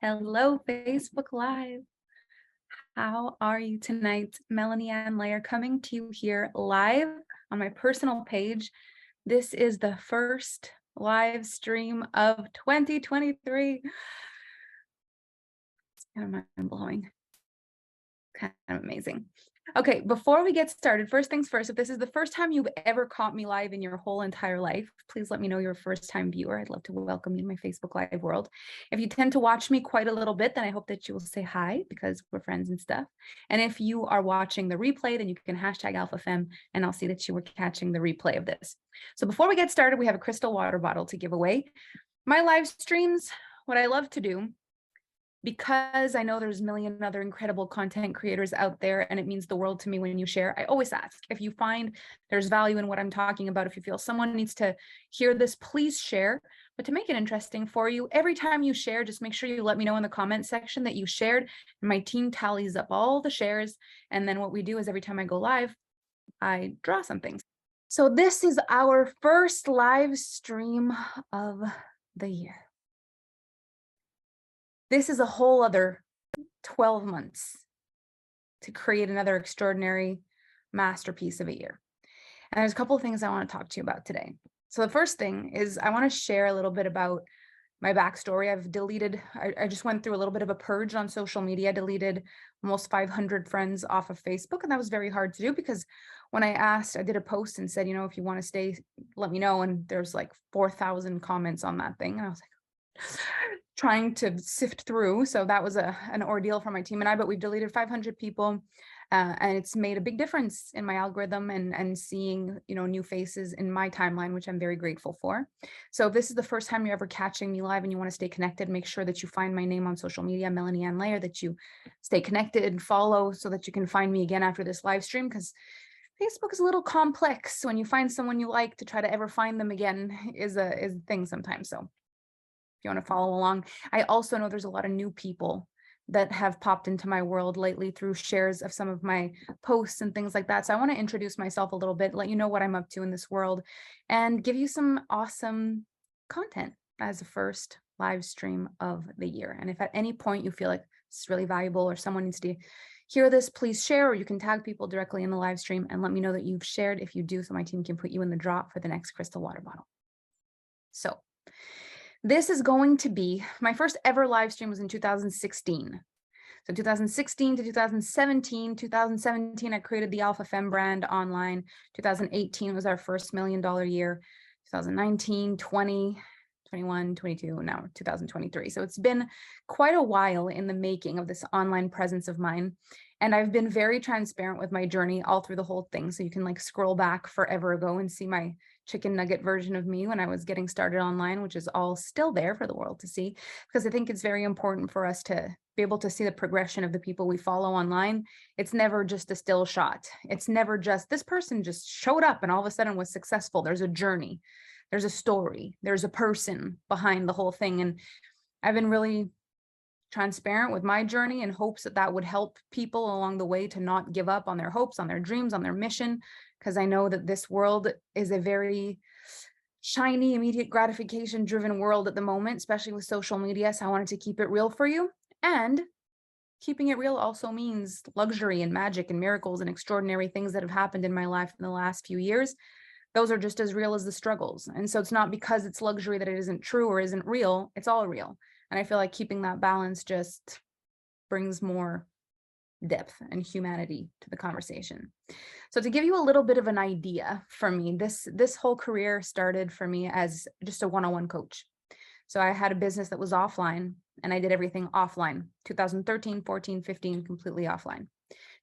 Hello, Facebook Live. How are you tonight? Melanie Ann Layer coming to you here live on my personal page. This is the first live stream of 2023. It's kind of mind-blowing. Kind of amazing. Okay, before we get started, first things first, if this is the first time you've ever caught me live in your whole entire life, please let me know you're a first-time viewer. I'd love to welcome you in my Facebook Live world. If you tend to watch me quite a little bit, then I hope that you will say hi because we're friends and stuff. And if you are watching the replay, then you can hashtag AlphaFem and I'll see that you were catching the replay of this. So before we get started, we have a crystal water bottle to give away. My live streams, what I love to do, because I know there's a million other incredible content creators out there and it means the world to me when you share, I always ask if you find there's value in what I'm talking about, if you feel someone needs to hear this, please share. But to make it interesting for you, every time you share, just make sure you let me know in the comment section that you shared, and my team tallies up all the shares. And then what we do is every time I go live, I draw something. So this is our first live stream of the year. This is a whole other 12 months to create another extraordinary masterpiece of a year. And there's a couple of things I want to talk to you about today. So the first thing is I want to share a little bit about my backstory. I just went through a little bit of a purge on social media, deleted almost 500 friends off of Facebook. And that was very hard to do because when I did a post and said, if you want to stay, let me know. And there's like 4,000 comments on that thing. And I was like, trying to sift through. So that was an ordeal for my team and I, but we've deleted 500 people. And it's made a big difference in my algorithm and seeing, new faces in my timeline, which I'm very grateful for. So if this is the first time you're ever catching me live and you want to stay connected, make sure that you find my name on social media, Melanie Ann Layer, that you stay connected and follow so that you can find me again after this live stream, because Facebook is a little complex. When you find someone you like, to try to ever find them again is a thing sometimes. So if you want to follow along. I also know there's a lot of new people that have popped into my world lately through shares of some of my posts and things like that. So I want to introduce myself a little bit, let you know what I'm up to in this world, and give you some awesome content as a first live stream of the year. And if at any point you feel like it's really valuable or someone needs to hear this, please share, or you can tag people directly in the live stream and let me know that you've shared if you do, so my team can put you in the drop for the next crystal water bottle. So this is going to be my first ever live stream was in 2016. So 2016 to 2017, I created the AlphaFem brand online. 2018 was our first $1 million year. 2019, 20, 21, 22, now 2023. So it's been quite a while in the making of this online presence of mine. And I've been very transparent with my journey all through the whole thing. So you can scroll back forever ago and see my chicken nugget version of me when I was getting started online, which is all still there for the world to see, because I think it's very important for us to be able to see the progression of the people we follow online. It's never just a still shot. It's never just this person just showed up and all of a sudden was successful. There's a journey, there's a story, there's a person behind the whole thing. And I've been really transparent with my journey in hopes that that would help people along the way to not give up on their hopes, on their dreams, on their mission, because I know that this world is a very shiny, immediate gratification driven world at the moment, especially with social media. So I wanted to keep it real for you. And keeping it real also means luxury and magic and miracles and extraordinary things that have happened in my life in the last few years. Those are just as real as the struggles. And so it's not because it's luxury that it isn't true or isn't real. It's all real. And I feel like keeping that balance just brings more depth and humanity to the conversation. So to give you a little bit of an idea for me, this whole career started for me as just a one-on-one coach. So I had a business that was offline and I did everything offline. 2013, 14, 15, completely offline.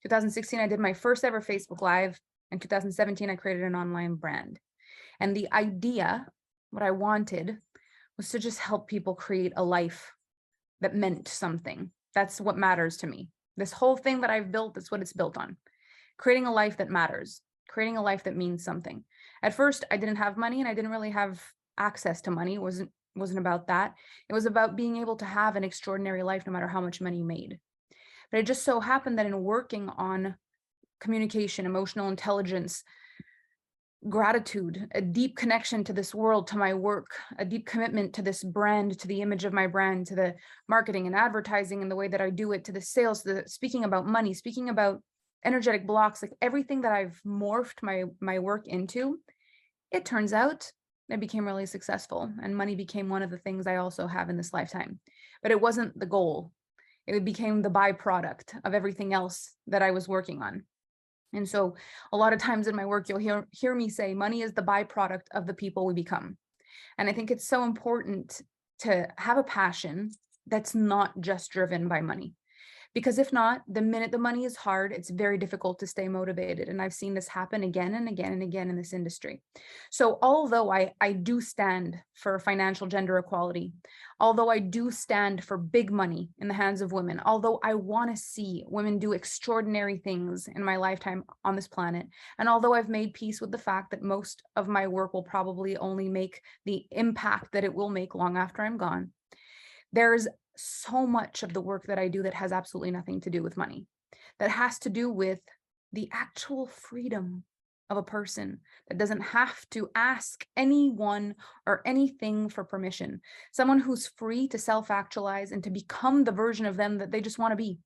2016, I did my first ever Facebook Live. In 2017, I created an online brand. And the idea, what I wanted, was to just help people create a life that meant something. That's what matters to me. This whole thing that I've built, that's what it's built on. Creating a life that matters, creating a life that means something. At first, I didn't have money and I didn't really have access to money. It wasn't about that. It was about being able to have an extraordinary life no matter how much money you made. But it just so happened that in working on communication, emotional intelligence, gratitude, a deep connection to this world, to my work, a deep commitment to this brand, to the image of my brand, to the marketing and advertising and the way that I do it, to the sales, to the speaking about money, speaking about energetic blocks, like everything that I've morphed my work into. It turns out I became really successful, and money became one of the things I also have in this lifetime. But it wasn't the goal. It became the byproduct of everything else that I was working on. And so a lot of times in my work, you'll hear me say money is the byproduct of the people we become. And I think it's so important to have a passion that's not just driven by money. Because if not, the minute the money is hard, it's very difficult to stay motivated. And I've seen this happen again and again and again in this industry. So although I do stand for financial gender equality, although I do stand for big money in the hands of women, although I want to see women do extraordinary things in my lifetime on this planet, and although I've made peace with the fact that most of my work will probably only make the impact that it will make long after I'm gone, there's so much of the work that I do that has absolutely nothing to do with money, that has to do with the actual freedom of a person that doesn't have to ask anyone or anything for permission. Someone who's free to self-actualize and to become the version of them that they just want to be,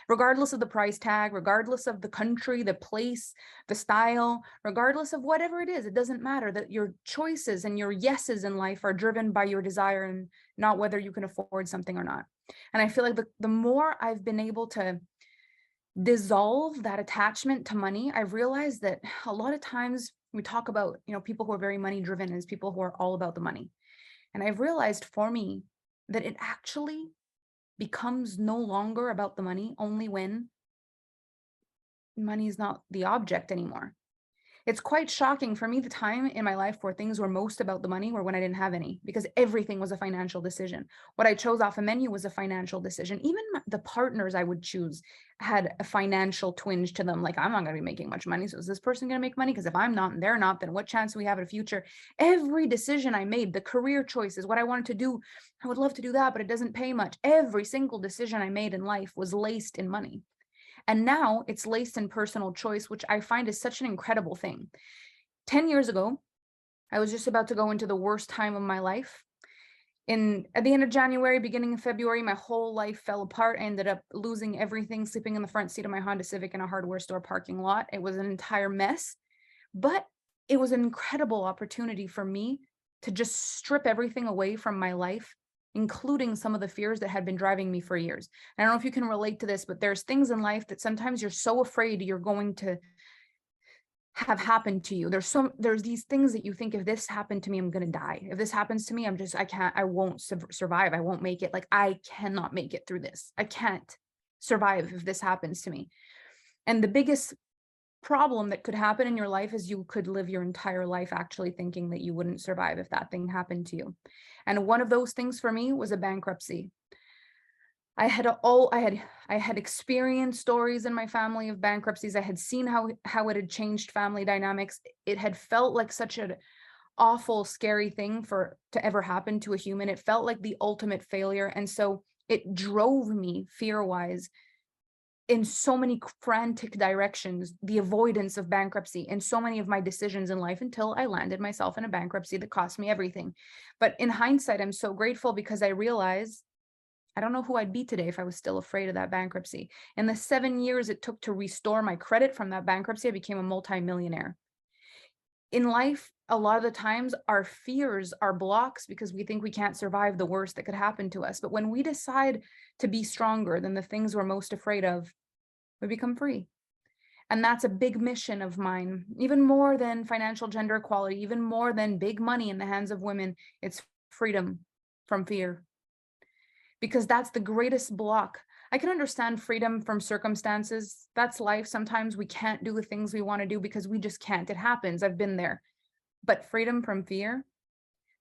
regardless of the price tag, regardless of the country, the place, the style, regardless of whatever it is. It doesn't matter, that your choices and your yeses in life are driven by your desire and not whether you can afford something or not. And I feel like the more I've been able to dissolve that attachment to money, I've realized that a lot of times we talk about, people who are very money driven as people who are all about the money. And I've realized for me that it actually becomes no longer about the money only when money is not the object anymore. It's quite shocking for me. The time in my life where things were most about the money were when I didn't have any, because everything was a financial decision. What I chose off a menu was a financial decision. Even the partners I would choose had a financial twinge to them. Like, I'm not going to be making much money. So is this person going to make money? Because if I'm not and they're not, then what chance do we have at a future? Every decision I made, the career choices, what I wanted to do, I would love to do that, but it doesn't pay much. Every single decision I made in life was laced in money. And now it's laced in personal choice, which I find is such an incredible thing. 10 years ago, I was just about to go into the worst time of my life. At the end of January, beginning of February, my whole life fell apart. I ended up losing everything, sleeping in the front seat of my Honda Civic in a hardware store parking lot. It was an entire mess, but it was an incredible opportunity for me to just strip everything away from my life, including some of the fears that had been driving me for years. I don't know if you can relate to this, but there's things in life that sometimes you're so afraid you're going to have happened to you. There's these things that you think, if this happened to me, I'm going to die. If this happens to me, I won't survive. I won't make it. Like, I cannot make it through this. I can't survive if this happens to me. And the biggest problem that could happen in your life is you could live your entire life actually thinking that you wouldn't survive if that thing happened to you. And one of those things for me was a bankruptcy. I had experienced stories in my family of bankruptcies. I had seen how it had changed family dynamics. It had felt like such an awful, scary thing to ever happen to a human. It felt like the ultimate failure. And so it drove me fear-wise in so many frantic directions, the avoidance of bankruptcy in so many of my decisions in life, until I landed myself in a bankruptcy that cost me everything. But in hindsight, I'm so grateful, because I realize I don't know who I'd be today if I was still afraid of that bankruptcy. In the 7 years it took to restore my credit from that bankruptcy, I became a multimillionaire. In life, a lot of the times our fears are blocks because we think we can't survive the worst that could happen to us. But when we decide to be stronger than the things we're most afraid of, we become free. And that's a big mission of mine, even more than financial gender equality, even more than big money in the hands of women. It's freedom from fear, because that's the greatest block. I can understand freedom from circumstances. That's life. Sometimes we can't do the things we want to do because we just can't. It happens. I've been there. But freedom from fear,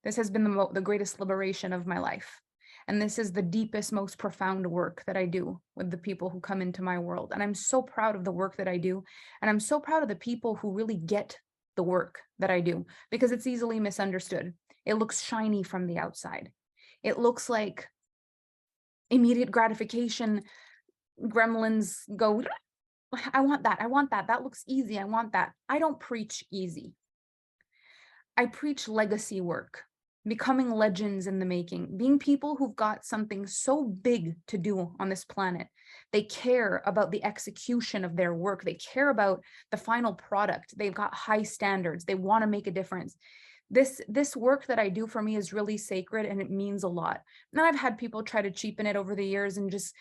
this has been the greatest liberation of my life. And this is the deepest, most profound work that I do with the people who come into my world. And I'm so proud of the work that I do. And I'm so proud of the people who really get the work that I do, because it's easily misunderstood. It looks shiny from the outside. It looks like immediate gratification. Gremlins go, I want that. I want that. That looks easy. I want that. I don't preach easy. I preach legacy work, becoming legends in the making, being people who've got something so big to do on this planet. They care about the execution of their work. They care about the final product. They've got high standards. They want to make a difference. This work that I do for me is really sacred and it means a lot. And I've had people try to cheapen it over the years and just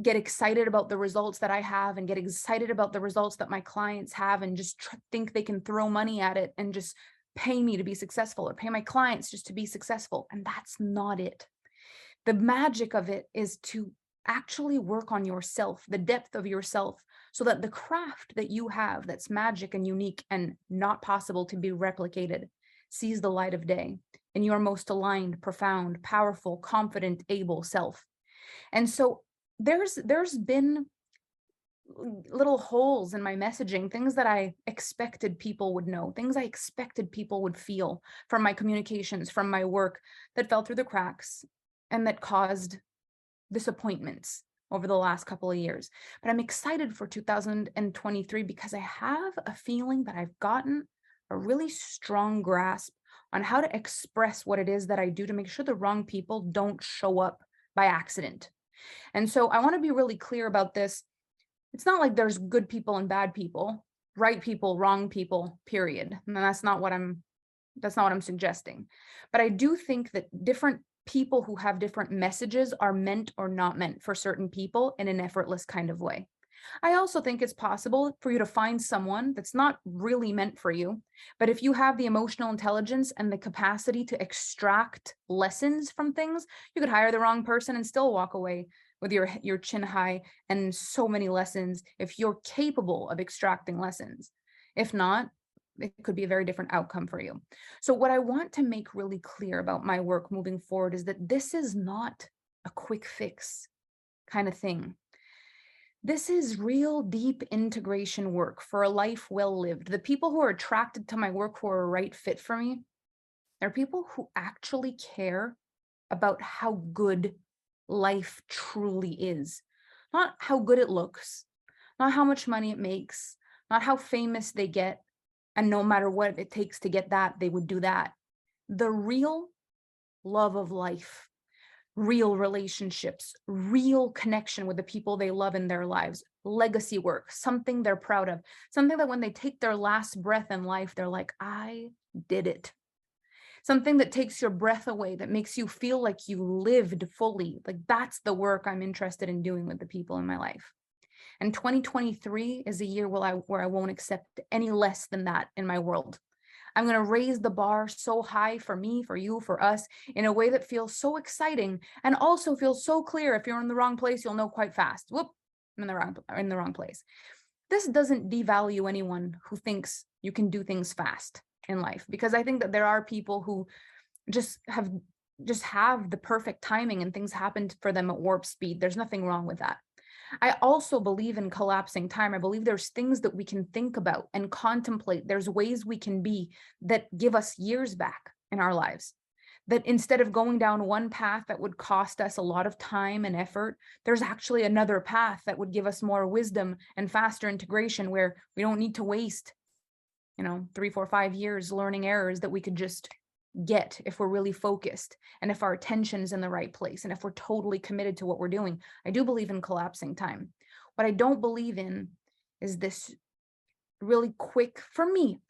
get excited about the results that I have and get excited about the results that my clients have and just think they can throw money at it and just pay me to be successful or pay my clients just to be successful. And that's not it. The magic of it is to actually work on yourself, the depth of yourself, so that the craft that you have that's magic and unique and not possible to be replicated sees the light of day in your most aligned, profound, powerful, confident, able self. And so there's been little holes in my messaging, things that I expected people would know, things I expected people would feel from my communications, from my work, that fell through the cracks and that caused disappointments over the last couple of years. But I'm excited for 2023 because I have a feeling that I've gotten a really strong grasp on how to express what it is that I do to make sure the wrong people don't show up by accident. And so I want to be really clear about this. It's not like there's good people and bad people, right people, wrong people, period. And that's not what I'm suggesting. But I do think that different people who have different messages are meant or not meant for certain people in an effortless kind of way. I also think it's possible for you to find someone that's not really meant for you, but if you have the emotional intelligence and the capacity to extract lessons from things, you could hire the wrong person and still walk away with your chin high and so many lessons if you're capable of extracting lessons. If not, it could be a very different outcome for you. So what I want to make really clear about my work moving forward is that this is not a quick fix kind of thing. This is real deep integration work for a life well lived. The people who are attracted to my work, who are a right fit for me, are people who actually care about how good life truly is. Not how good it looks, not how much money it makes, not how famous they get, and no matter what it takes to get that, they would do that. The real love of life, real relationships, real connection with the people they love in their lives, legacy work, something they're proud of, something that when they take their last breath in life, they're like, I did it. Something that takes your breath away, that makes you feel like you lived fully. Like that's the work I'm interested in doing with the people in my life. And 2023 is a year where I won't accept any less than that in my world. I'm going to raise the bar so high for me, for you, for us, in a way that feels so exciting and also feels so clear. If you're in the wrong place, you'll know quite fast. Whoop, I'm in the wrong place. This doesn't devalue anyone who thinks you can do things fast in life, because I think that there are people who just have the perfect timing and things happen for them at warp speed. There's nothing wrong with that. I also believe in collapsing time. I believe there's things that we can think about and contemplate. There's ways we can be that give us years back in our lives. That instead of going down one path that would cost us a lot of time and effort, there's actually another path that would give us more wisdom and faster integration, where we don't need to waste, 3, 4, 5 years learning errors that we could just get if we're really focused and if our attention is in the right place and if we're totally committed to what we're doing. I do believe in collapsing time. What I don't believe in is this really quick, for me,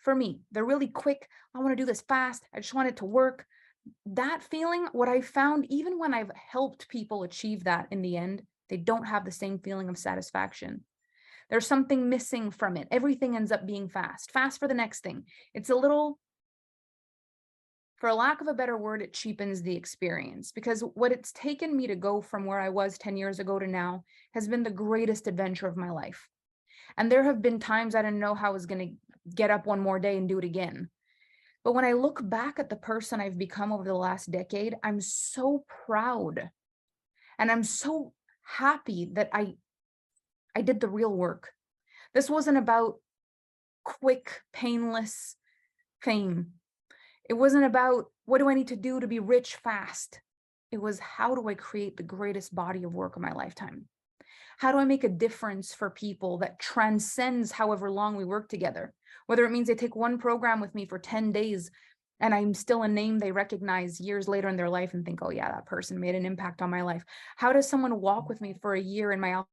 the really quick, I want to do this fast, I just want it to work. That feeling, what I found, even when I've helped people achieve that in the end, they don't have the same feeling of satisfaction. There's something missing from it. Everything ends up being fast for the next thing. It's a little, for lack of a better word, it cheapens the experience, because what it's taken me to go from where I was 10 years ago to now has been the greatest adventure of my life. And there have been times I didn't know how I was going to get up one more day and do it again. But when I look back at the person I've become over the last decade, I'm so proud and I'm so happy that I did the real work. This wasn't about quick, painless fame. It wasn't about what do I need to do to be rich fast. It was, how do I create the greatest body of work of my lifetime? How do I make a difference for people that transcends however long we work together? Whether it means they take one program with me for 10 days and I'm still a name they recognize years later in their life and think, oh yeah, that person made an impact on my life? How does someone walk with me for a year in my Alpha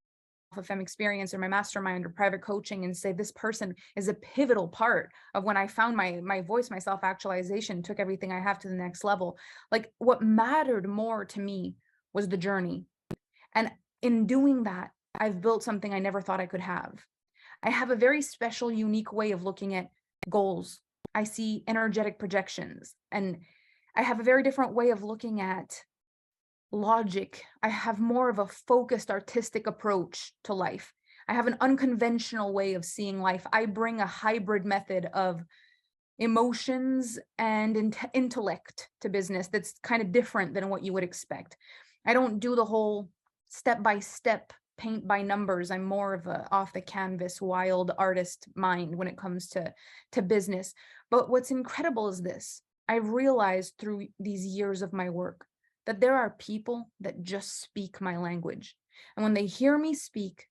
Femme experience or my mastermind or private coaching and say this person is a pivotal part of when I found my voice, my self-actualization, took everything I have to the next level? Like, what mattered more to me was the journey. And in doing that, I've built something I never thought I could have. I have a very special, unique way of looking at goals. I see energetic projections, and I have a very different way of looking at logic. I have more of a focused artistic approach to life. I have an unconventional way of seeing life. I bring a hybrid method of emotions and intellect to business that's kind of different than what you would expect. I don't do the whole step by step paint by numbers. I'm more of a off the canvas wild artist mind when it comes to business. But what's incredible is this. I've realized through these years of my work that there are people that just speak my language. And when they hear me speak,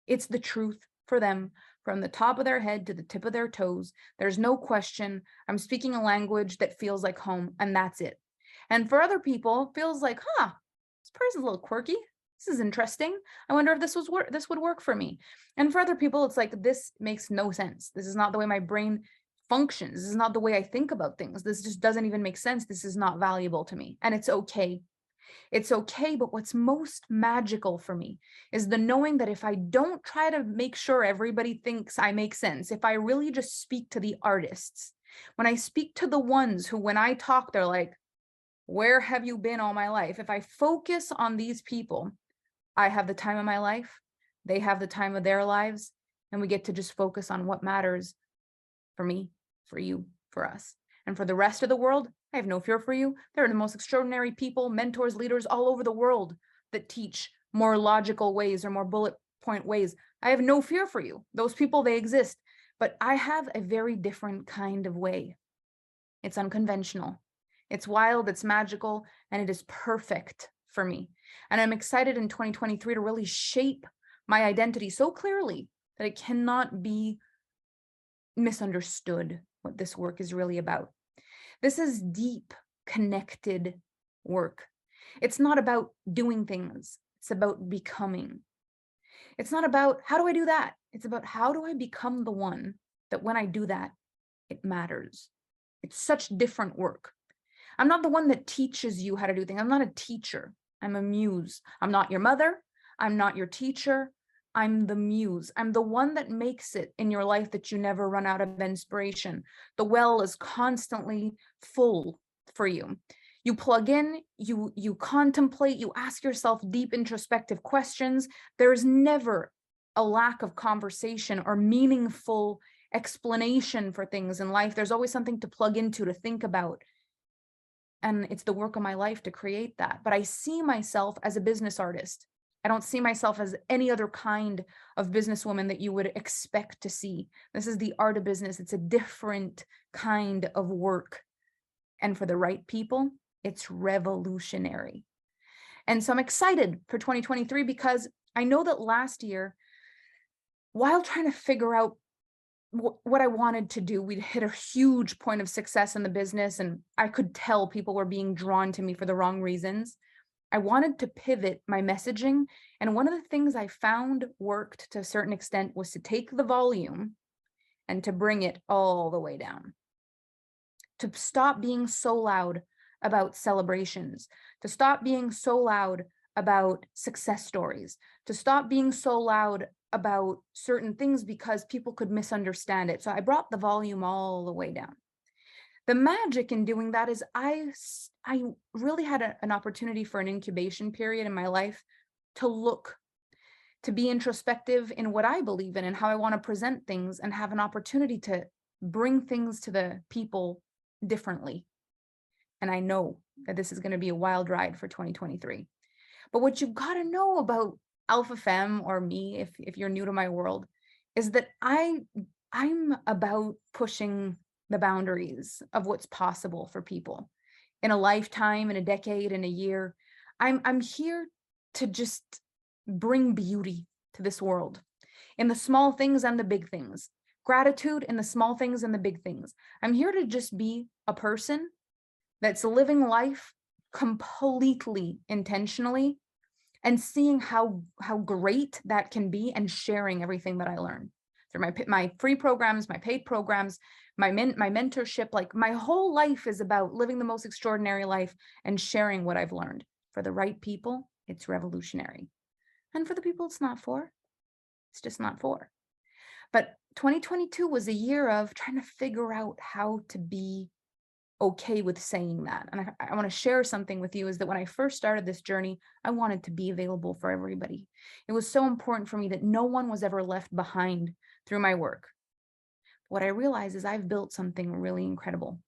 it's the truth for them from the top of their head to the tip of their toes. There's no question. I'm speaking a language that feels like home, and that's it. And for other people, it feels like, this person's a little quirky. This is interesting. I wonder if this would work for me. And for other people, it's like, this makes no sense. This is not the way my brain functions. This is not the way I think about things. This just doesn't even make sense. This is not valuable to me. And it's okay. It's okay, but what's most magical for me is the knowing that if I don't try to make sure everybody thinks I make sense, if I really just speak to the artists, when I speak to the ones who, when I talk, they're like, where have you been all my life? If I focus on these people, I have the time of my life, they have the time of their lives, and we get to just focus on what matters for me, for you, for us. And for the rest of the world, I have no fear for you. There are the most extraordinary people, mentors, leaders all over the world that teach more logical ways or more bullet point ways. I have no fear for you. Those people, they exist. But I have a very different kind of way. It's unconventional. It's wild, it's magical, and it is perfect for me. And I'm excited in 2023 to really shape my identity so clearly that it cannot be misunderstood what this work is really about. This is deep, connected work. It's not about doing things. It's about becoming. It's not about how do I do that? It's about how do I become the one that when I do that, it matters. It's such different work. I'm not the one that teaches you how to do things. I'm not a teacher. I'm a muse. I'm not your mother. I'm not your teacher. I'm the muse. I'm the one that makes it in your life that you never run out of inspiration. The well is constantly full for you. You plug in, you contemplate, you ask yourself deep introspective questions. There's never a lack of conversation or meaningful explanation for things in life. There's always something to plug into, to think about. And it's the work of my life to create that. But I see myself as a business artist. I don't see myself as any other kind of businesswoman that you would expect to see. This is the art of business. It's a different kind of work. And for the right people, it's revolutionary. And so I'm excited for 2023 because I know that last year, while trying to figure out what I wanted to do, we'd hit a huge point of success in the business, and I could tell people were being drawn to me for the wrong reasons. I wanted to pivot my messaging, and one of the things I found worked to a certain extent was to take the volume and to bring it all the way down. To stop being so loud about celebrations, to stop being so loud about success stories, to stop being so loud about certain things because people could misunderstand it. So I brought the volume all the way down. The magic in doing that is I really had an opportunity for an incubation period in my life to look, to be introspective in what I believe in and how I want to present things, and have an opportunity to bring things to the people differently. And I know that this is going to be a wild ride for 2023. But what you've got to know about Alpha Femme, or me, if you're new to my world, is that I'm about pushing the boundaries of what's possible for people in a lifetime, in a decade, in a year. I'm here to just bring beauty to this world in the small things and the big things. gratitude in the small things and the big things. I'm here to just be a person that's living life completely intentionally and seeing how great that can be and sharing everything that I learned through my free programs, my paid programs, my mentorship. Like my whole life is about living the most extraordinary life and sharing what I've learned. For the right people, it's revolutionary. And for the people it's not for, it's just not for. But 2022 was a year of trying to figure out how to be okay with saying that. And I want to share something with you, is that when I first started this journey, I wanted to be available for everybody. It was so important for me that no one was ever left behind through my work. What I realized is I've built something really incredible.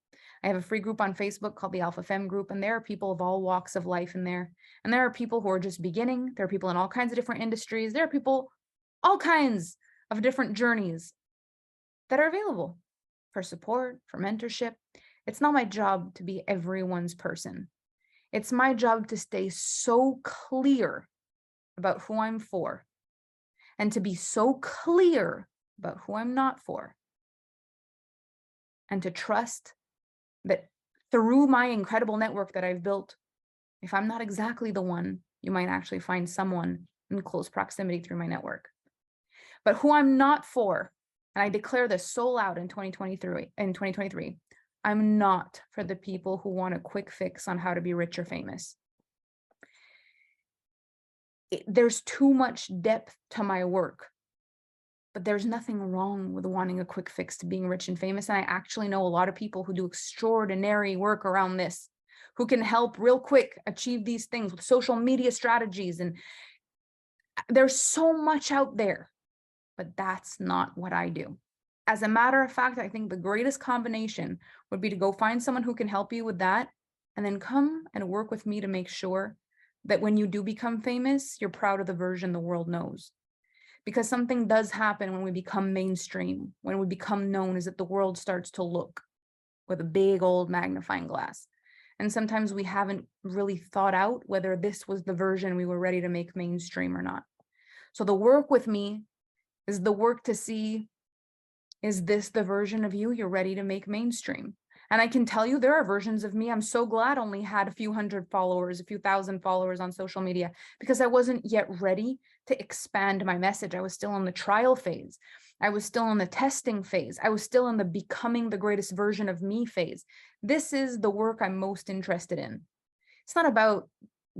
I have a free group on Facebook called the Alpha Femme group, and there are people of all walks of life in there. And there are people who are just beginning. There are people in all kinds of different industries. There are people, all kinds of different journeys that are available for support, for mentorship. It's not my job to be everyone's person. It's my job to stay so clear about who I'm for and to be so clear about who I'm not for. And to trust that through my incredible network that I've built, if I'm not exactly the one, you might actually find someone in close proximity through my network. But who I'm not for, and I declare this so loud in 2023, I'm not for the people who want a quick fix on how to be rich or famous. There's too much depth to my work, but there's nothing wrong with wanting a quick fix to being rich and famous. And I actually know a lot of people who do extraordinary work around this, who can help real quick achieve these things with social media strategies. And there's so much out there, but that's not what I do. As a matter of fact, I think the greatest combination would be to go find someone who can help you with that, and then come and work with me to make sure that when you do become famous, you're proud of the version the world knows. Because something does happen when we become mainstream, when we become known, is that the world starts to look with a big old magnifying glass. And sometimes we haven't really thought out whether this was the version we were ready to make mainstream or not. So the work with me is the work to see, is this the version of you you're ready to make mainstream? And I can tell you there are versions of me I'm so glad only had a few hundred followers, a few thousand followers on social media, because I wasn't yet ready to expand my message. I was still in the trial phase. I was still in the testing phase. I was still in the becoming the greatest version of me phase. This is the work I'm most interested in. It's not about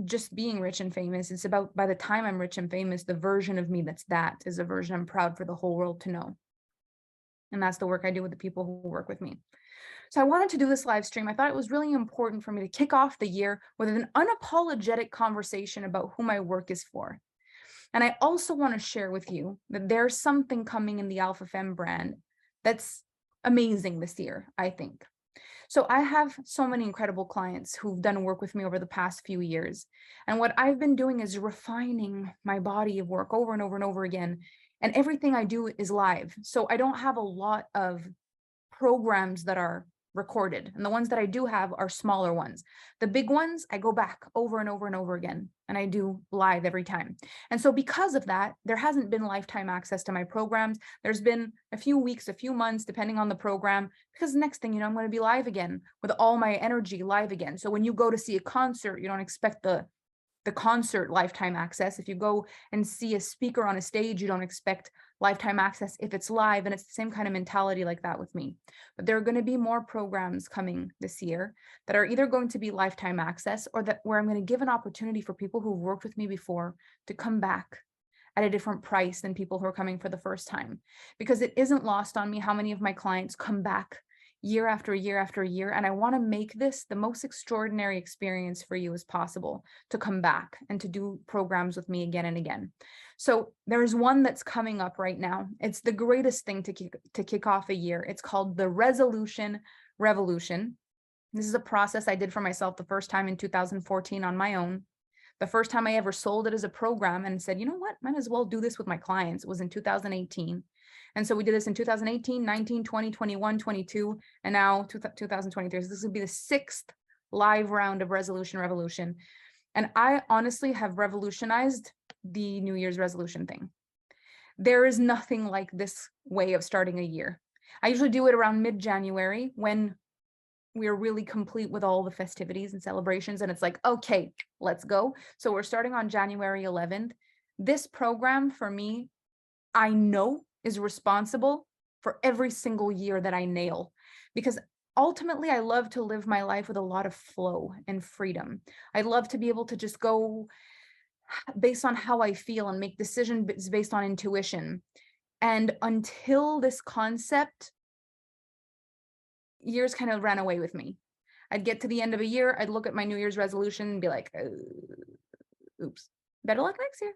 just being rich and famous. It's about, by the time I'm rich and famous, the version of me that is a version I'm proud for the whole world to know. And that's the work I do with the people who work with me. So I wanted to do this live stream. I thought it was really important for me to kick off the year with an unapologetic conversation about who my work is for. And I also want to share with you that there's something coming in the Alpha Femme brand that's amazing this year, I think. So I have so many incredible clients who've done work with me over the past few years. And what I've been doing is refining my body of work over and over and over again. And everything I do is live. So I don't have a lot of programs that are recorded. And the ones that I do have are smaller ones. The big ones, I go back over and over and over again, and I do live every time. And so because of that, there hasn't been lifetime access to my programs. There's been a few weeks, a few months, depending on the program, because next thing you know, I'm going to be live again with all my energy live again. So when you go to see a concert, you don't expect the concert lifetime access. If you go and see a speaker on a stage, you don't expect lifetime access if it's live. And it's the same kind of mentality like that with me. But there are going to be more programs coming this year that are either going to be lifetime access, or that where I'm going to give an opportunity for people who've worked with me before to come back at a different price than people who are coming for the first time. Because it isn't lost on me how many of my clients come back year after year after year. And I want to make this the most extraordinary experience for you as possible to come back and to do programs with me again and again. So there's one that's coming up right now. It's the greatest thing to kick off a year. It's called the Resolution Revolution. This is a process I did for myself the first time in 2014 on my own. The first time I ever sold it as a program and said, you know what, might as well do this with my clients, was in 2018. And so we did this in 2018, 19, 20, 21, 22, and now 2023. So this would be the 6th live round of Resolution Revolution. And I honestly have revolutionized the New Year's resolution thing. There is nothing like this way of starting a year. I usually do it around mid-January when we're really complete with all the festivities and celebrations. And it's like, okay, let's go. So we're starting on January 11th. This program for me, I know is responsible for every single year that I nail, because ultimately I love to live my life with a lot of flow and freedom. I love to be able to just go based on how I feel and make decisions based on intuition. And until this concept, years kind of ran away with me. I'd get to the end of a year, I'd look at my New Year's resolution and be like, oops, better luck next year.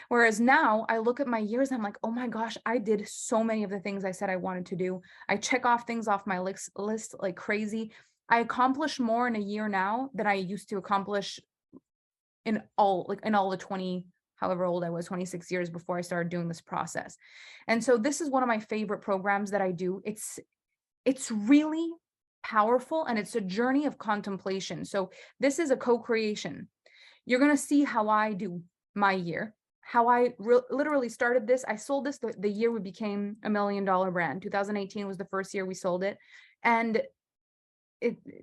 Whereas now I look at my years and I'm like, oh my gosh, I did so many of the things I said I wanted to do. I check off things off my list like crazy. I accomplish more in a year now than I used to accomplish in all the 20, however old I was, 26 years before I started doing this process. And so this is one of my favorite programs that I do. It's really powerful, and it's a journey of contemplation. So this is a co-creation. You're going to see how I do my year, how I literally started this. I sold this the year we became $1 million brand. 2018 was the first year we sold it. And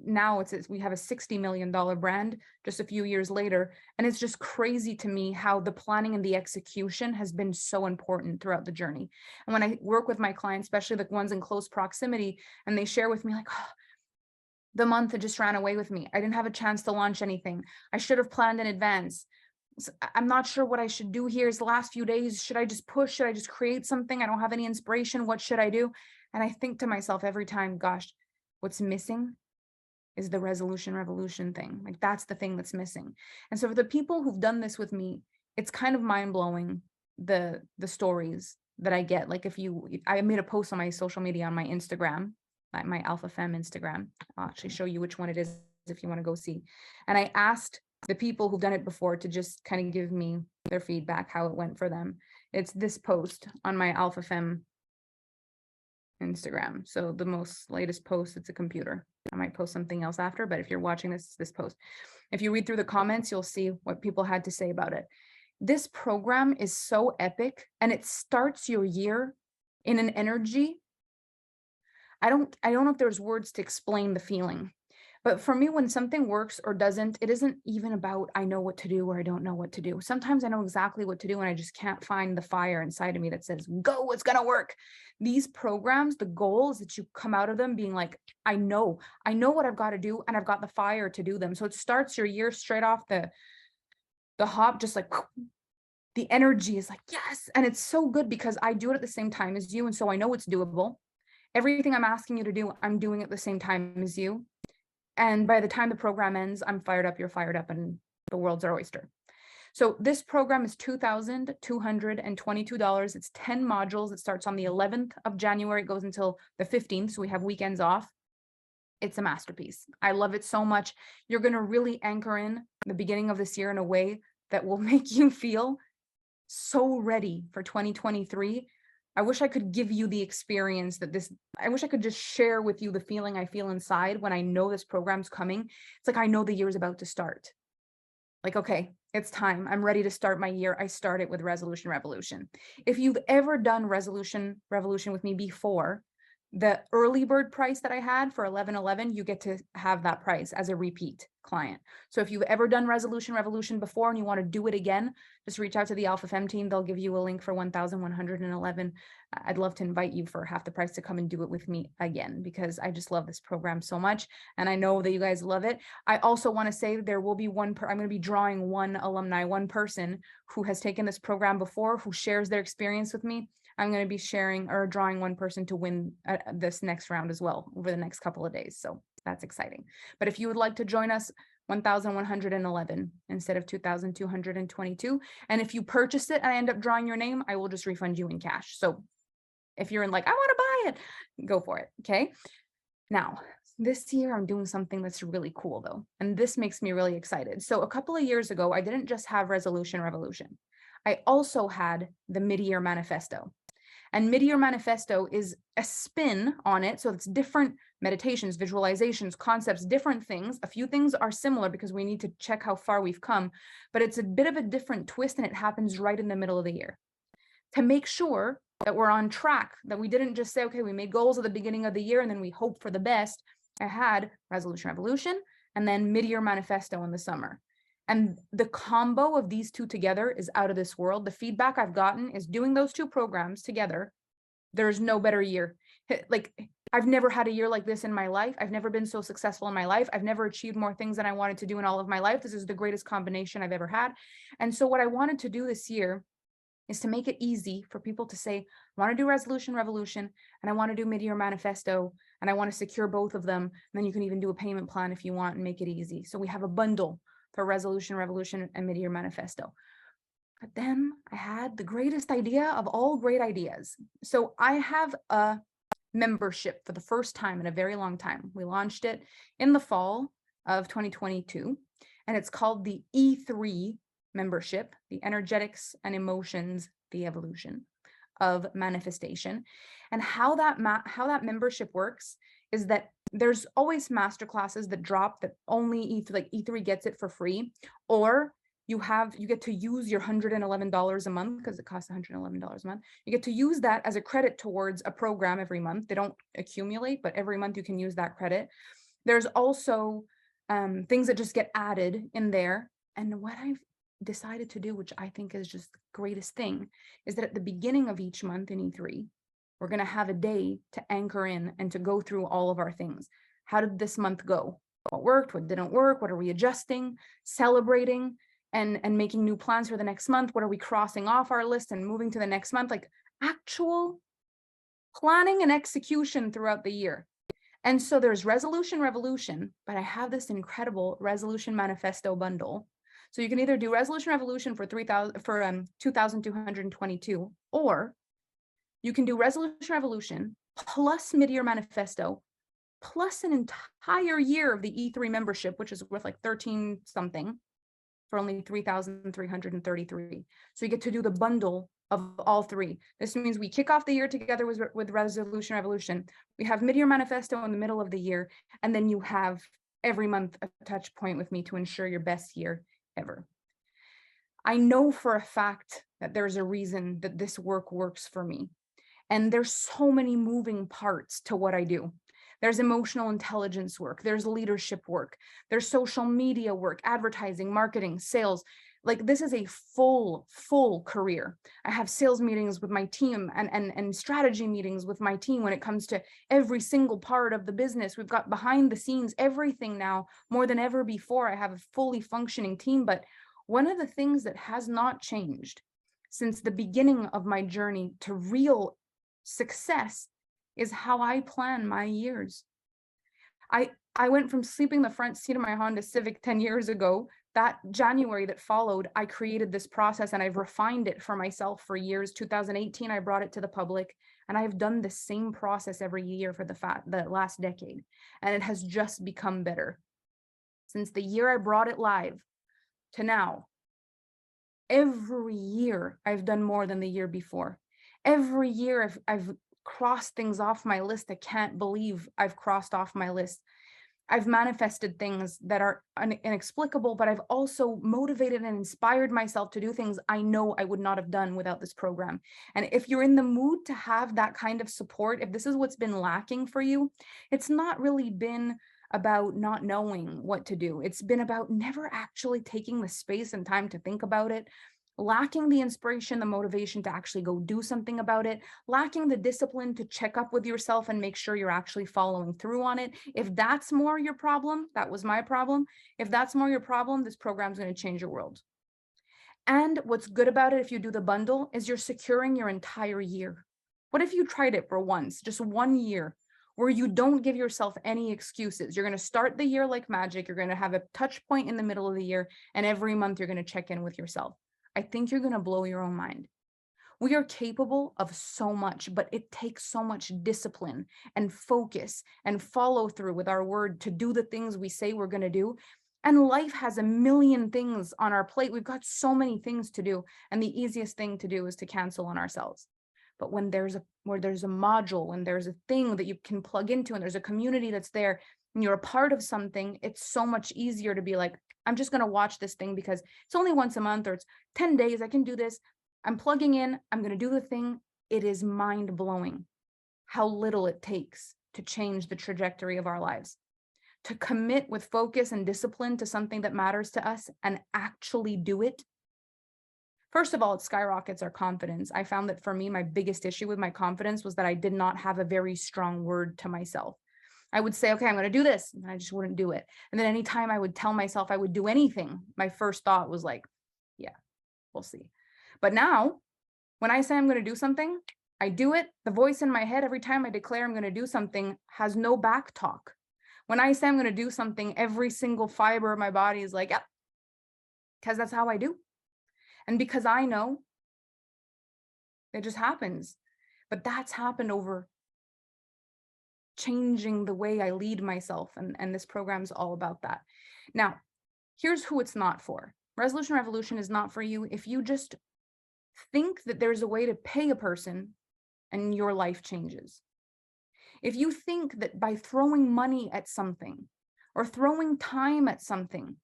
now we have a $60 million brand just a few years later. And it's just crazy to me how the planning and the execution has been so important throughout the journey. And when I work with my clients, especially the ones in close proximity, and they share with me like, oh, the month that just ran away with me. I didn't have a chance to launch anything. I should have planned in advance. I'm not sure what I should do here. Is the last few days, should I just push? Should I just create something? I don't have any inspiration. What should I do? And I think to myself every time, gosh, what's missing is the resolution revolution thing. Like that's the thing that's missing. And so for the people who've done this with me, it's kind of mind blowing, the stories that I get. Like I made a post on my social media on my Instagram, my Alpha Femme Instagram. I'll actually show you which one it is if you want to go see. And I asked the people who've done it before to just kind of give me their feedback, how it went for them. It's this post on my Alpha Femme Instagram. So the most latest post, it's a computer. I might post something else after, but if you're watching this post, if you read through the comments, you'll see what people had to say about it. This program is so epic, and it starts your year in an energy. I don't know if there's words to explain the feeling, but for me, when something works or doesn't, it isn't even about I know what to do or I don't know what to do. Sometimes I know exactly what to do and I just can't find the fire inside of me that says, go, it's going to work. These programs, the goal is that you come out of them being like, I know what I've got to do, and I've got the fire to do them. So it starts your year straight off the hop, just like the energy is like, yes. And it's so good because I do it at the same time as you. And so I know it's doable. Everything I'm asking you to do, I'm doing at the same time as you. And by the time the program ends, I'm fired up, you're fired up, and the world's our oyster. So this program is $2,222. It's 10 modules. It starts on the 11th of January. It goes until the 15th. So we have weekends off. It's a masterpiece. I love it so much. You're going to really anchor in the beginning of this year in a way that will make you feel so ready for 2023. I wish I could give you the experience I wish I could just share with you the feeling I feel inside when I know this program's coming. It's like, I know the year's about to start. Like, okay, it's time. I'm ready to start my year. I start it with Resolution Revolution. If you've ever done Resolution Revolution with me before, the early bird price that I had for 11.11, you get to have that price as a repeat client. So if you've ever done Resolution Revolution before and you want to do it again, just reach out to the Alpha Femme team. They'll give you a link for 1,111. I'd love to invite you for half the price to come and do it with me again, because I just love this program so much. And I know that you guys love it. I also want to say there will be I'm going to be drawing one alumni, one person who has taken this program before, who shares their experience with me. I'm going to be sharing or drawing one person to win this next round as well over the next couple of days. So that's exciting. But if you would like to join us, 1,111 instead of 2,222. And if you purchase it and I end up drawing your name, I will just refund you in cash. So if you're in like, I want to buy it, go for it. Okay. Now, this year I'm doing something that's really cool though. And this makes me really excited. So a couple of years ago, I didn't just have Resolution Revolution. I also had the Mid-Year Manifesto. And Mid-Year Manifesto is a spin on it. So it's different meditations, visualizations, concepts, different things. A few things are similar because we need to check how far we've come, but it's a bit of a different twist, and it happens right in the middle of the year. to make sure that we're on track, that we didn't just say, okay, we made goals at the beginning of the year and then we hope for the best. I had resolution revolution and then mid-year manifesto in the summer. And the combo of these two together is out of this world. The feedback I've gotten is doing those two programs together. There's no better year. Like, I've never had a year like this in my life. I've never been so successful in my life. I've never achieved more things than I wanted to do in all of my life. This is the greatest combination I've ever had. And so what I wanted to do this year is to make it easy for people to say, I want to do resolution revolution and I want to do mid-year manifesto and I want to secure both of them. And then you can even do a payment plan if you want and make it easy. So we have a bundle for resolution revolution and mid-year manifesto. But then I had the greatest idea of all great ideas. So I have a membership for the first time in a very long time. We launched it in the fall of 2022, and it's called the E3 membership, the Energetics and Emotions, the Evolution of Manifestation. And how that membership works is that there's always masterclasses that drop that only E3 gets it for free, or you get to use your $111 a month because it costs $111 a month. You get to use that as a credit towards a program every month. They don't accumulate, but every month you can use that credit. There's also things that just get added in there. And what I've decided to do, which I think is just the greatest thing, is that at the beginning of each month in E3, we're going to have a day to anchor in and to go through all of our things. How did this month go? What worked? What didn't work? What are we adjusting, celebrating, and making new plans for the next month? What are we crossing off our list and moving to the next month? Like actual planning and execution throughout the year. And so there's resolution revolution, but I have this incredible resolution manifesto bundle. So you can either do resolution revolution for 2,222, or you can do resolution revolution plus mid-year manifesto plus an entire year of the E3 membership, which is worth like 13 something, for only 3,333. So you get to do the bundle of all three. This means we kick off the year together with resolution revolution. We have mid-year manifesto in the middle of the year, and then you have every month a touch point with me to ensure your best year ever. I know for a fact that there's a reason that this work works for me. And there's so many moving parts to what I do. There's emotional intelligence work, there's leadership work, there's social media work, advertising, marketing, sales. Like this is a full career. I have sales meetings with my team and strategy meetings with my team when it comes to every single part of the business. We've got behind the scenes, everything now more than ever before. I have a fully functioning team. But one of the things that has not changed since the beginning of my journey to real success is how I plan my years. I went from sleeping in the front seat of my Honda Civic 10 years ago. That January that followed, I created this process and I've refined it for myself for years. 2018, I brought it to the public, and I've done the same process every year for the last decade. And it has just become better. Since the year I brought it live to now, every year I've done more than the year before. Every year I've crossed things off my list. I can't believe I've crossed off my list. I've manifested things that are inexplicable, but I've also motivated and inspired myself to do things I know I would not have done without this program. And if you're in the mood to have that kind of support, if this is what's been lacking for you, it's not really been about not knowing what to do. It's been about never actually taking the space and time to think about it, lacking the inspiration, the motivation to actually go do something about it, lacking the discipline to check up with yourself and make sure you're actually following through on it. If that's more your problem, that was my problem. If that's more your problem, this program's going to change your world. And what's good about it, if you do the bundle, is you're securing your entire year. What if you tried it for once, just 1 year, where you don't give yourself any excuses? You're going to start the year like magic. You're going to have a touch point in the middle of the year, and every month you're going to check in with yourself. I think you're going to blow your own mind. We are capable of so much, but it takes so much discipline and focus and follow through with our word to do the things we say we're going to do. And life has a million things on our plate. We've got so many things to do. And the easiest thing to do is to cancel on ourselves. But when there's a module, when there's a thing that you can plug into, and there's a community that's there, and you're a part of something, it's so much easier to be like, I'm just going to watch this thing because it's only once a month, or it's 10 days. I can do this. I'm plugging in, I'm going to do the thing. It is mind blowing how little it takes to change the trajectory of our lives, to commit with focus and discipline to something that matters to us and actually do it. First of all, it skyrockets our confidence. I found that for me, my biggest issue with my confidence was that I did not have a very strong word to myself. I would say, okay, I'm going to do this, and I just wouldn't do it. And then anytime I would tell myself I would do anything, my first thought was like, yeah, we'll see. But now, when I say I'm going to do something, I do it. The voice in my head, every time I declare I'm going to do something, has no back talk. When I say I'm going to do something, every single fiber of my body is like, yeah, because that's how I do. And because I know, it just happens. But that's happened over changing the way I lead myself. And this program is all about that. Now, here's who it's not for. Resolution Revolution is not for you if you just think that there's a way to pay a person and your life changes. If you think that by throwing money at something or throwing time at something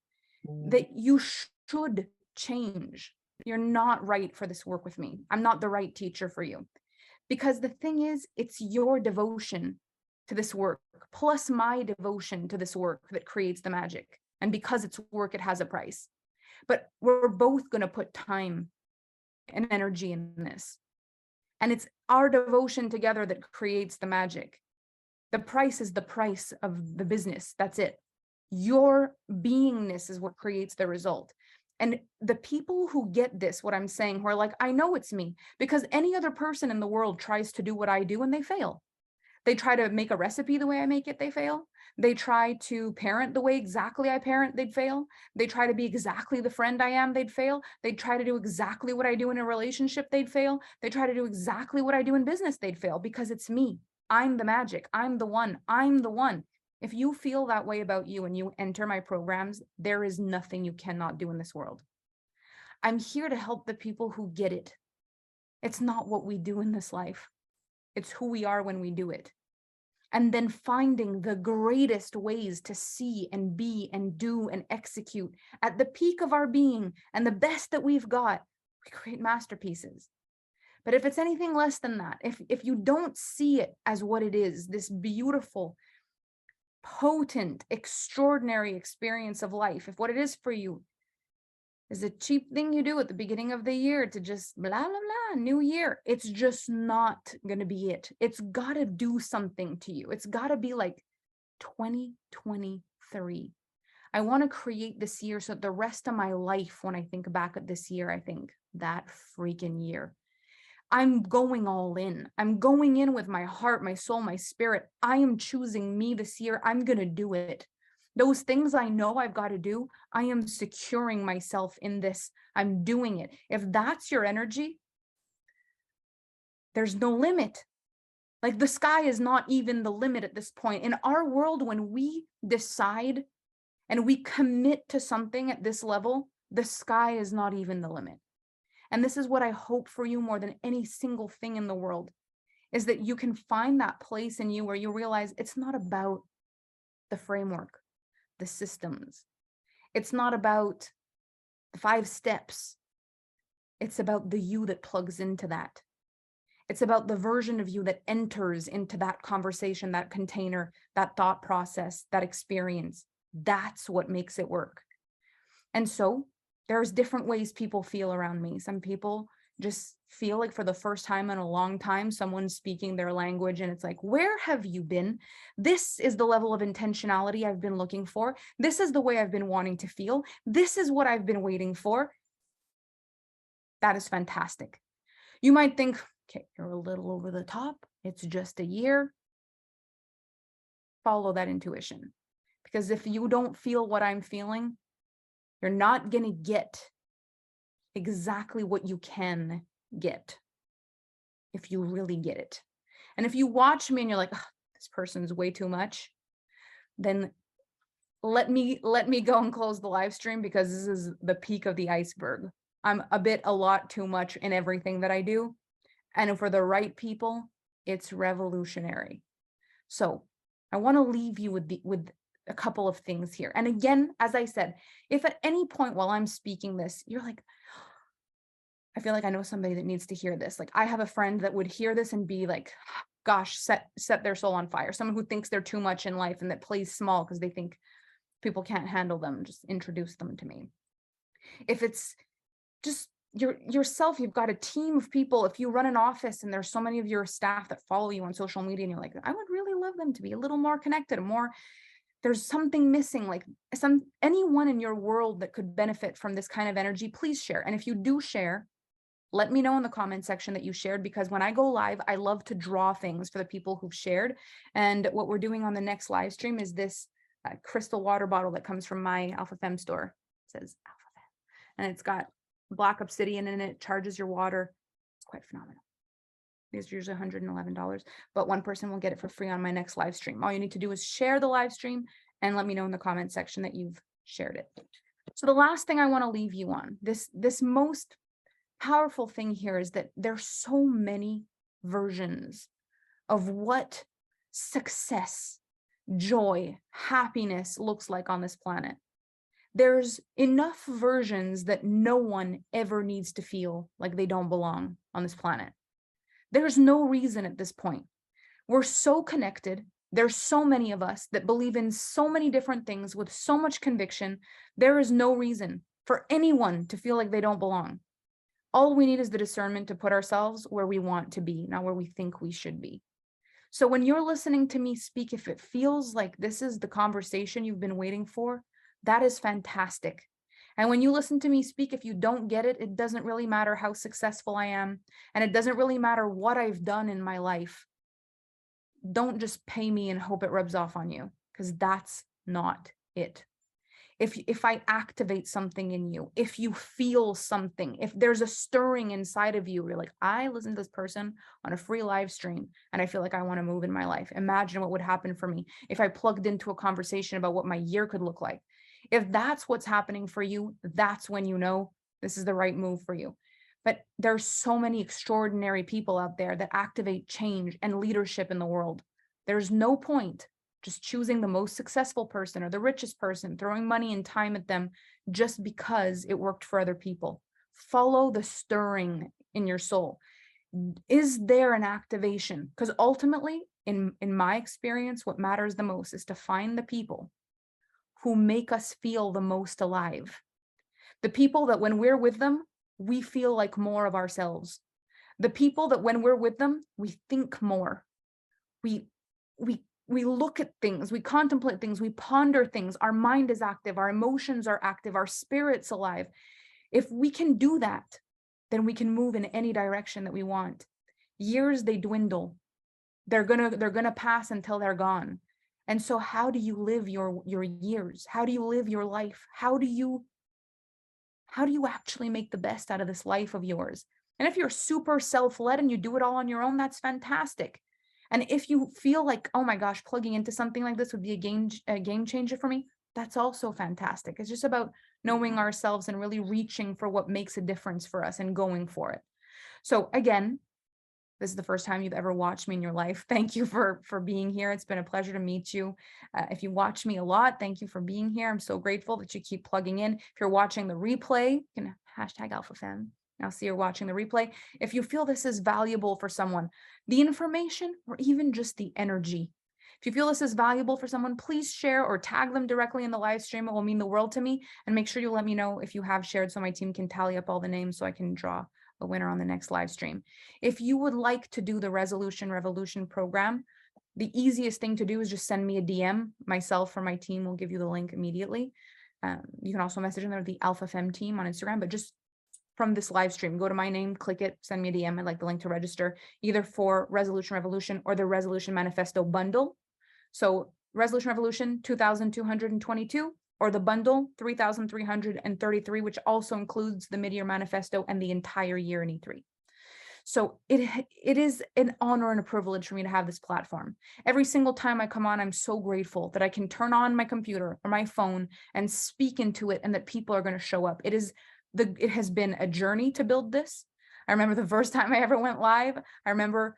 that you should change, you're not right for this work with me. I'm not the right teacher for you. Because the thing is, it's your devotion to this work plus my devotion to this work that creates the magic. And because it's work, it has a price. But we're both going to put time and energy in this. And it's our devotion together that creates the magic. The price is the price of the business. That's it. Your beingness is what creates the result. And the people who get this, what I'm saying, who are like, I know it's me, because any other person in the world tries to do what I do and they fail. They try to make a recipe the way I make it, they fail. They try to parent the way exactly I parent, they'd fail. They try to be exactly the friend I am, they'd fail. They try to do exactly what I do in a relationship, they'd fail. They try to do exactly what I do in business, they'd fail, because it's me. I'm the magic. I'm the one. I'm the one. If you feel that way about you and you enter my programs, there is nothing you cannot do in this world. I'm here to help the people who get it. It's not what we do in this life. It's who we are when we do it. And then finding the greatest ways to see and be and do and execute at the peak of our being and the best that we've got, we create masterpieces. But if it's anything less than that, if you don't see it as what it is, this beautiful, potent, extraordinary experience of life, if what it is for you is a cheap thing you do at the beginning of the year to just blah, blah, blah, new year, it's just not going to be it. It's got to do something to you. It's got to be like 2023. I want to create this year so that the rest of my life, when I think back at this year, I think that freaking year. I'm going all in. I'm going in with my heart, my soul, my spirit. I am choosing me this year. I'm going to do it. Those things I know I've got to do, I am securing myself in this. I'm doing it. If that's your energy, there's no limit. Like the sky is not even the limit at this point. In our world, when we decide and we commit to something at this level, the sky is not even the limit. And this is what I hope for you more than any single thing in the world, is that you can find that place in you where you realize it's not about the framework, the systems. It's not about the 5 steps. It's about the you that plugs into that. It's about the version of you that enters into that conversation, that container, that thought process, that experience. That's what makes it work. And so there's different ways people feel around me. Some people just feel like for the first time in a long time, someone's speaking their language and it's like, where have you been? This is the level of intentionality I've been looking for. This is the way I've been wanting to feel. This is what I've been waiting for. That is fantastic. You might think, okay, you're a little over the top. It's just a year. Follow that intuition. Because if you don't feel what I'm feeling, you're not going to get exactly what you can get if you really get it. And if you watch me and you're like, oh, this person's way too much, then let me go and close the live stream, because this is the peak of the iceberg. I'm a lot too much in everything that I do. And for the right people, it's revolutionary. So I want to leave you with a couple of things here. And again, as I said, if at any point while I'm speaking this, you're like, I feel like I know somebody that needs to hear this. Like I have a friend that would hear this and be like, gosh, set their soul on fire. Someone who thinks they're too much in life and that plays small because they think people can't handle them. Just introduce them to me. If it's just yourself, you've got a team of people. If you run an office and there's so many of your staff that follow you on social media and you're like, I would really love them to be a little more connected, more, there's something missing, like anyone in your world that could benefit from this kind of energy, please share. And if you do share, let me know in the comment section that you shared, because when I go live, I love to draw things for the people who've shared. And what we're doing on the next live stream is this crystal water bottle that comes from my Alpha Femme store. It says Alpha Femme, and it's got black obsidian in it, charges your water. It's quite phenomenal. These are usually $111, but one person will get it for free on my next live stream. All you need to do is share the live stream and let me know in the comment section that you've shared it. So the last thing I want to leave you on, this most powerful thing here, is that there's so many versions of what success, joy, happiness looks like on this planet. There's enough versions that no one ever needs to feel like they don't belong on this planet. There's no reason at this point. We're so connected. There's so many of us that believe in so many different things with so much conviction. There is no reason for anyone to feel like they don't belong. All we need is the discernment to put ourselves where we want to be, not where we think we should be. So when you're listening to me speak, if it feels like this is the conversation you've been waiting for, that is fantastic. And when you listen to me speak, if you don't get it, it doesn't really matter how successful I am, and it doesn't really matter what I've done in my life. Don't just pay me and hope it rubs off on you, because that's not it. If I activate something in you, if you feel something, if there's a stirring inside of you, you're like, I listened to this person on a free live stream and I feel like I want to move in my life. Imagine what would happen for me if I plugged into a conversation about what my year could look like. If that's what's happening for you, that's when you know this is the right move for you. But there's so many extraordinary people out there that activate change and leadership in the world. There's no point just choosing the most successful person or the richest person, throwing money and time at them just because it worked for other people. Follow the stirring in your soul. Is there an activation? Because ultimately, in my experience, what matters the most is to find the people who make us feel the most alive. The people that when we're with them, we feel like more of ourselves. The people that when we're with them, we think more. We look at things, we contemplate things, we ponder things. Our mind is active, our emotions are active, our spirit's alive. If we can do that, then we can move in any direction that we want. Years, they dwindle. They're gonna pass until they're gone. And so how do you live your years? How do you live your life? How do you actually make the best out of this life of yours? And if you're super self-led and you do it all on your own, that's fantastic. And if you feel like, oh my gosh, plugging into something like this would be a game changer for me, that's also fantastic. It's just about knowing ourselves and really reaching for what makes a difference for us and going for it. So again, this is the first time you've ever watched me in your life. Thank you for being here. It's been a pleasure to meet you. If you watch me a lot, thank you for being here. I'm so grateful that you keep plugging in. If you're watching the replay, you can hashtag AlphaFemme. I'll see you're watching the replay. If you feel this is valuable for someone, the information or even just the energy, if you feel this is valuable for someone, please share or tag them directly in the live stream. It will mean the world to me. And make sure you let me know if you have shared so my team can tally up all the names so I can draw a winner on the next live stream. If you would like to do the Resolution Revolution program, the easiest thing to do is just send me a DM. Myself or my team will give you the link immediately. You can also message in there the Alpha Femme team on Instagram, but just from this live stream, go to my name, click it, send me a DM. I'd like the link to register either for Resolution Revolution or the Resolution Manifesto bundle. So Resolution Revolution 2,222 or the bundle 3,333, which also includes the mid-year manifesto and the entire year in E3. So it is an honor and a privilege for me to have this platform. Every single time I come on, I'm so grateful that I can turn on my computer or my phone and speak into it and that people are going to show up. It has been a journey to build this. I remember the first time I ever went live. I remember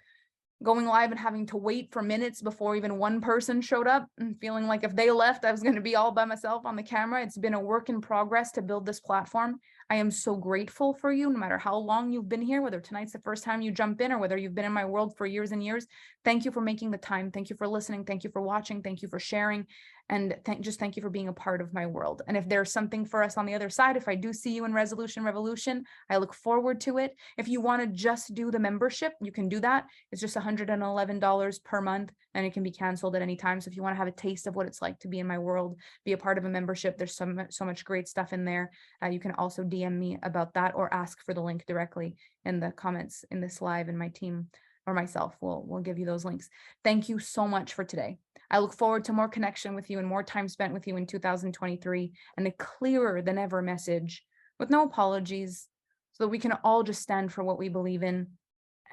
going live and having to wait for minutes before even one person showed up, and feeling like if they left, I was going to be all by myself on the camera. It's been a work in progress to build this platform. I am so grateful for you, no matter how long you've been here, whether tonight's the first time you jump in or whether you've been in my world for years and years. Thank you for making the time. Thank you for listening. Thank you for watching. Thank you for sharing. And thank you for being a part of my world. And if there's something for us on the other side, if I do see you in Resolution Revolution, I look forward to it. If you want to just do the membership, you can do that. It's just $111 per month, and it can be canceled at any time. So if you want to have a taste of what it's like to be in my world, be a part of a membership, there's so much great stuff in there. You can also DM me about that or ask for the link directly in the comments in this live, and my team or myself will give you those links. Thank you so much for today. I look forward to more connection with you and more time spent with you in 2023, and a clearer than ever message with no apologies, so that we can all just stand for what we believe in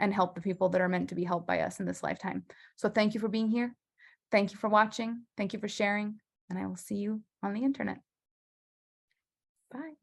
and help the people that are meant to be helped by us in this lifetime. So thank you for being here. Thank you for watching. Thank you for sharing, and I will see you on the internet. Bye.